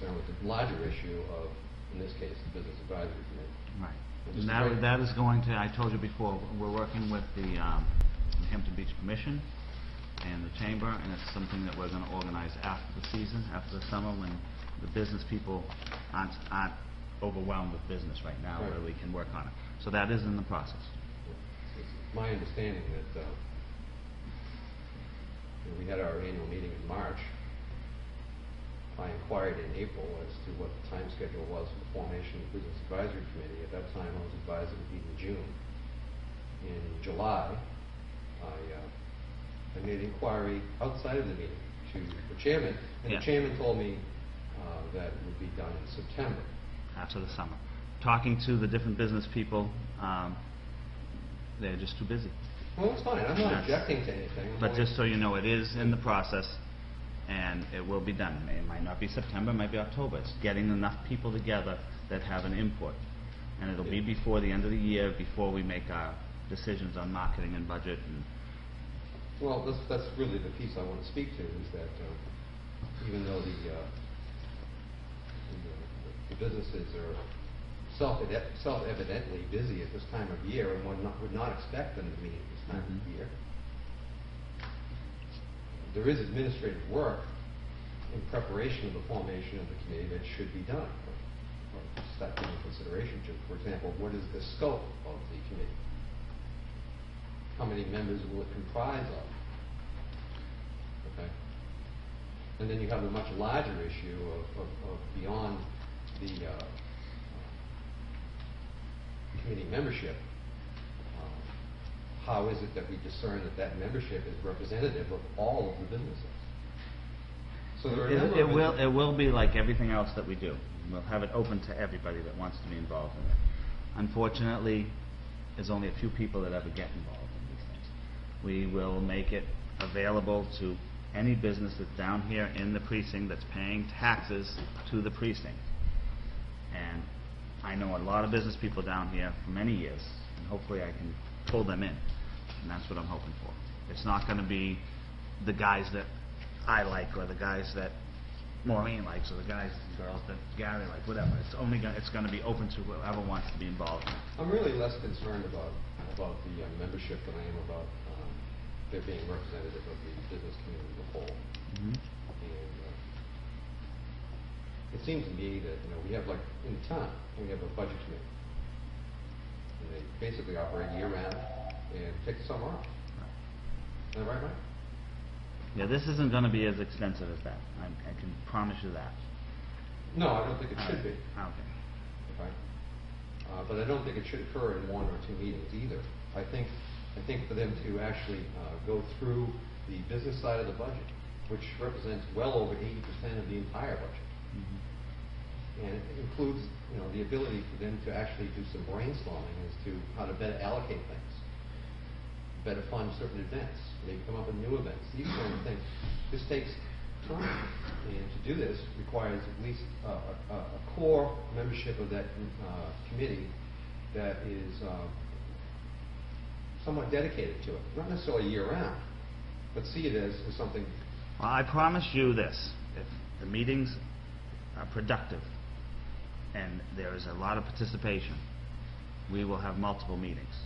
concerned with the larger issue of, in this case, the Business Advisory Committee. Right. And And that is going to, I told you before, we're working with the Hampton Beach Commission and the Chamber, and it's something that we're going to organize after the season, after the summer, when the business people aren't overwhelmed with business right now, Right. where we can work on it. So that is in the process. It's my understanding that we had our annual meeting in March. I inquired in April as to what the time schedule was for the formation of the Business Advisory Committee. At that time, I was advised it would be in June. In July, I made inquiry outside of the meeting to the chairman, and Yeah. the chairman told me that it would be done in September. After the summer. Talking to the different business people, they're just too busy. Well, it's fine. I'm not Yes. objecting to anything. But just so you know, it is in the process, and it will be done. It might not be September, it might be October. It's getting enough people together that have an input. And it'll be before the end of the year, before we make our decisions on marketing and budget. And Well, that's really the piece I want to speak to, is that even though the businesses are self-evidently busy at this time of year, and one would not expect them to meet at this time of year, there is administrative work in preparation of the formation of the committee that should be done, or start giving consideration to. For example, what is the scope of the committee? How many members will it comprise of? Okay. And then you have a much larger issue of beyond the committee membership. How is it that we discern that that membership is representative of all of the businesses? So there are a number of it will be like everything else that we do. We'll have it open to everybody that wants to be involved in it. Unfortunately, there's only a few people that ever get involved in these things. We will make it available to any business that's down here in the precinct that's paying taxes to the precinct. And I know a lot of business people down here for many years, and hopefully I can pull them in, and that's what I'm hoping for. It's not going to be the guys that I like, or the guys that Maureen likes, or the guys and girls that Gary likes, whatever. It's going to be open to whoever wants to be involved in it. I'm really less concerned about the membership than I am about there being representative of the business community as a whole. And it seems to me that we have, like in town, we have a budget committee, and they basically operate year-round and take the summer off. Is that right, Mike? Yeah, this isn't going to be as extensive as that. I can promise you that. No, I don't think it should be. Okay. Okay. But I don't think it should occur in one or two meetings either. I think for them to actually go through the business side of the budget, which represents well over 80% of the entire budget, and it includes the ability for them to actually do some brainstorming as to how to better allocate things, better fund certain events, maybe come up with new events, these kind of things. This takes time, and to do this requires at least a core membership of that committee that is somewhat dedicated to it, not necessarily year-round, but see it as something. Well, I promise you this: if the meetings are productive and there is a lot of participation, we will have multiple meetings.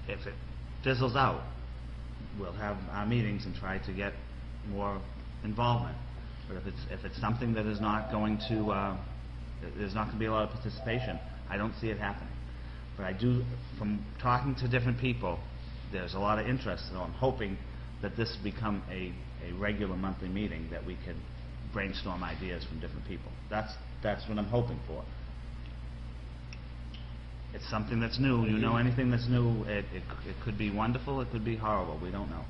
If it fizzles out, we'll have our meetings and try to get more involvement. But if it's something that is not going to, there's not going to be a lot of participation, I don't see it happening. But I do, from talking to different people, there's a lot of interest, so I'm hoping that this will become a regular monthly meeting that we can brainstorm ideas from different people. That's what I'm hoping for. It's something that's new. Anything that's new, it could be wonderful, it could be horrible. We don't know.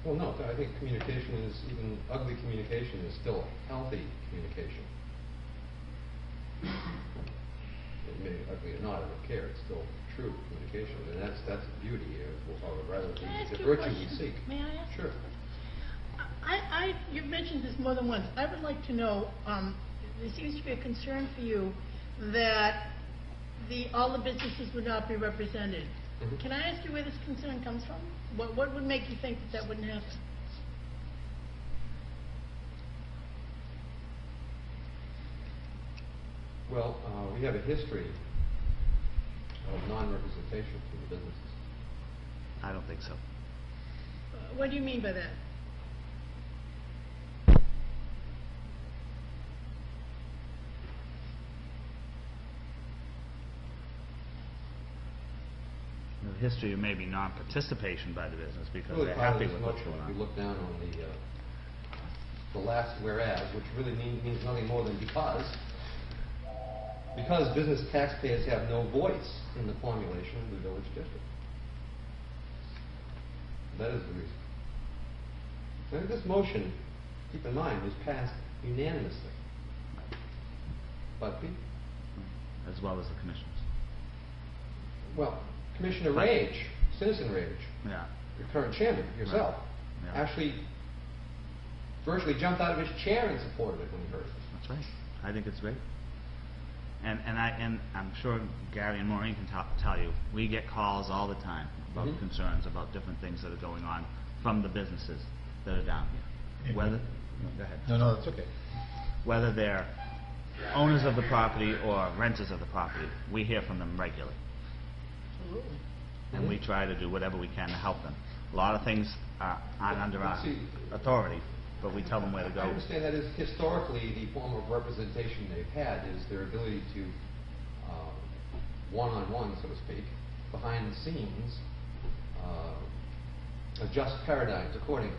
Well, no, I think communication is, even ugly communication is still healthy communication. It may be ugly or not, I don't care. It's still true communication, and that's the beauty here, or rather the virtue we seek. May I ask? Sure. You've mentioned this more than once. I would like to know, there seems to be a concern for you that all the businesses would not be represented. Can I ask you where this concern comes from? What would make you think that wouldn't happen? Well, we have a history of non-representation for the businesses. I don't think so. What do you mean by that? The history of maybe non-participation by the business because Really they're part of happy this with what's motion, going if you on. look down on the last whereas, which really means nothing more than because business taxpayers have no voice in the formulation of the village district. That is the reason. And this motion, keep in mind, was passed unanimously. But As well as the commissioners. well, Commissioner But- Rage, Citizen Rage, Yeah. the current chairman, yourself, Yeah. actually virtually jumped out of his chair and supported it when he heard it. That's right. I think it's great. And I'm sure Gary and Maureen can tell you, we get calls all the time about Mhm. concerns about different things that are going on from the businesses that are down here. Whether, go ahead. No, that's okay. Whether they're owners of the property or renters of the property, we hear from them regularly. Absolutely. And we try to do whatever we can to help them. A lot of things aren't under our See, authority, but we tell them where to I go. understand that is historically the form of representation they've had is their ability to one-on-one, so to speak, behind the scenes, adjust paradigms accordingly.